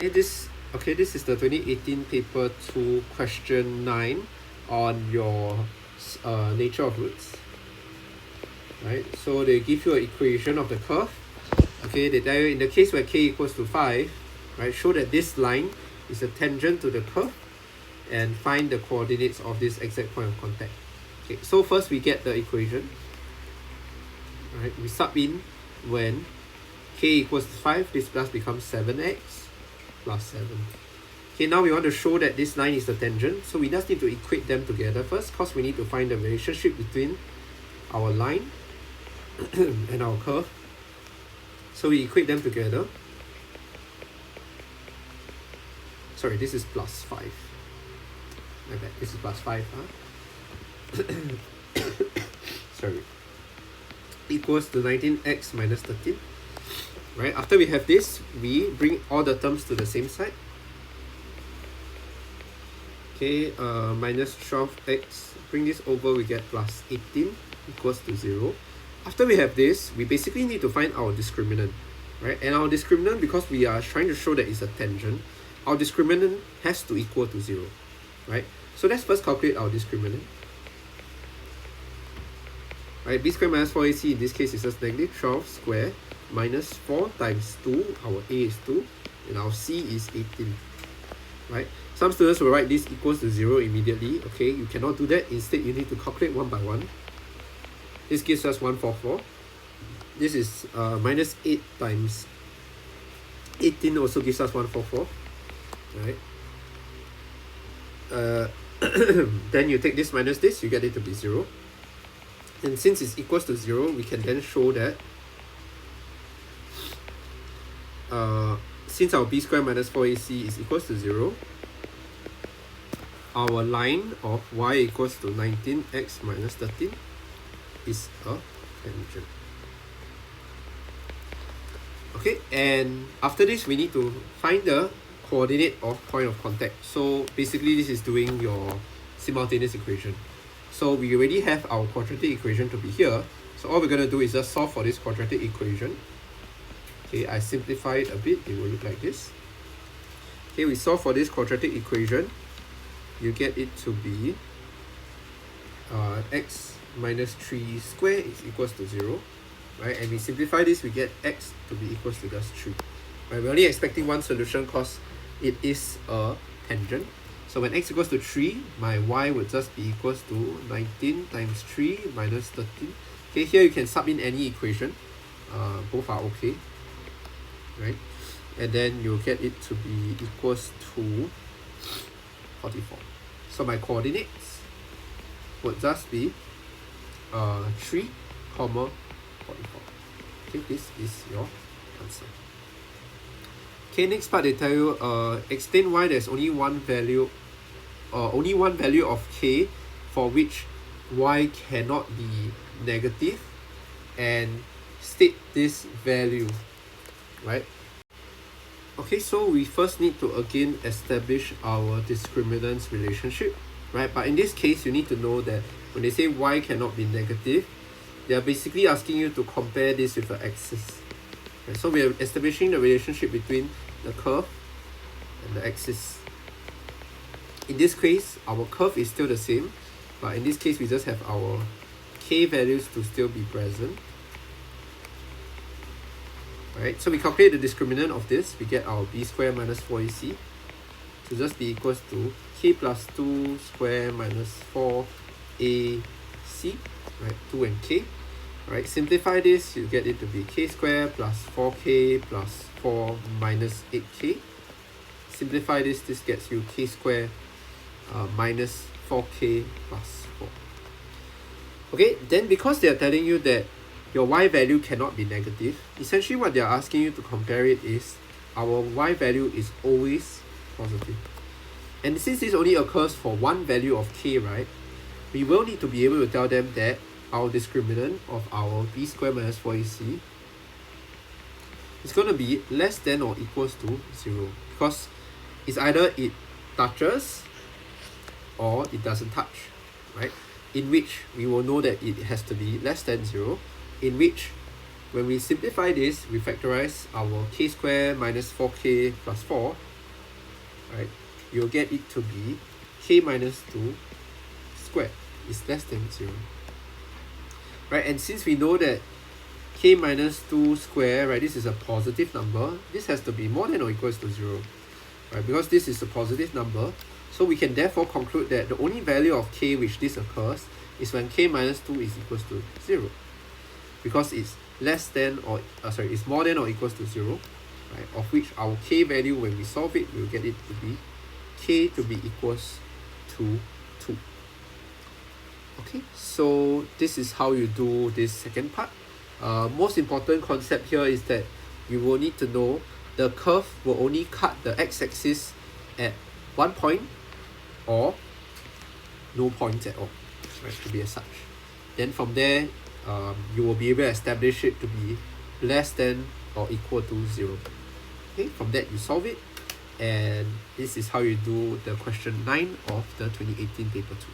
This is the 2018 paper 2 question 9 on your nature of roots, right? So they give you an equation of the curve. Okay, they tell you in the case where k equals to 5, right, show that this line is a tangent to the curve and find the coordinates of this exact point of contact. Okay, so first we get the equation, right? We sub in when k equals to 5, this plus becomes 7x plus 7. Okay, now we want to show that this line is the tangent, so we just need to equate them together first, because we need to find the relationship between our line and our curve. So we equate them together. Sorry, this is plus 5. My bad, this is plus 5. Sorry. Equals to 19x minus 13. Right, after we have this, we bring all the terms to the same side. Okay, minus 12x, bring this over, we get plus 18 equals to 0. After we have this, we basically need to find our discriminant, right? And our discriminant, because we are trying to show that it's a tangent, our discriminant has to equal to 0, right? So let's first calculate our discriminant. Right, b squared minus 4ac in this case is just negative 12 square minus 4 times 2, our a is 2, and our c is 18, right? Some students will write this equals to 0 immediately. Okay, you cannot do that. Instead, you need to calculate one by one. This gives us 144. This is minus 8 times 18 also gives us 144, right? Then you take this minus this, you get it to be 0. And since it's equals to 0, we can then show that since our b squared minus 4ac is equals to 0, our line of y equals to 19x minus 13 is a tangent. Okay, and after this, we need to find the coordinate of point of contact. So basically, this is doing your simultaneous equation. So we already have our quadratic equation to be here. So all we're going to do is just solve for this quadratic equation. Okay, I simplify it a bit. It will look like this. Okay, we solve for this quadratic equation. You get it to be x minus 3 squared is equals to 0. Right? And we simplify this, we get x to be equals to just 3. Right? We're only expecting one solution because it is a tangent. So when x equals to 3, my y would just be equals to 19 times 3 minus 13. Okay, here you can sub in any equation. Both are okay. Right? And then you'll get it to be equals to 44. So my coordinates would just be 3, 44. Okay, this is your answer. Okay, next part they tell you explain why there's only one value of k for which y cannot be negative, and state this value, right? Okay, so we first need to again establish our discriminants relationship, right? But in this case, you need to know that when they say y cannot be negative, they are basically asking you to compare this with the axis. Right? So we are establishing the relationship between the curve and the axis. In this case, our curve is still the same, but in this case, we just have our k values to still be present. Right, so we calculate the discriminant of this, we get our b squared minus 4ac to just be equals to k plus 2 square minus 4ac, right, 2 and k. Right, simplify this, you get it to be k squared plus 4k plus 4 minus 8k. Simplify this, this gets you k squared minus 4k plus 4. Okay, then because they are telling you that your y value cannot be negative, essentially what they are asking you to compare it is our y value is always positive. And since this only occurs for one value of k, right, we will need to be able to tell them that our discriminant of our b squared minus 4ac is going to be less than or equals to 0, because it's either it touches or it doesn't touch, right? In which we will know that it has to be less than 0, in which when we simplify this, we factorize our k squared minus 4k plus 4, right, you'll get it to be k minus 2 squared is less than 0. Right, and since we know that k minus 2 square, right, this is a positive number, this has to be more than or equals to 0. Right, because this is a positive number, so we can therefore conclude that the only value of k which this occurs is when k minus 2 is equals to 0. Because it's less than or it's more than or equals to 0, right, of which our k value when we solve it, we'll get it to be k to be equals to 2. Okay, so this is how you do this second part. Most important concept here is that you will need to know the curve will only cut the x-axis at one point or no points at all, right, to be as such. Then from there, you will be able to establish it to be less than or equal to 0. Okay, from that you solve it, and this is how you do the question 9 of the 2018 paper 2.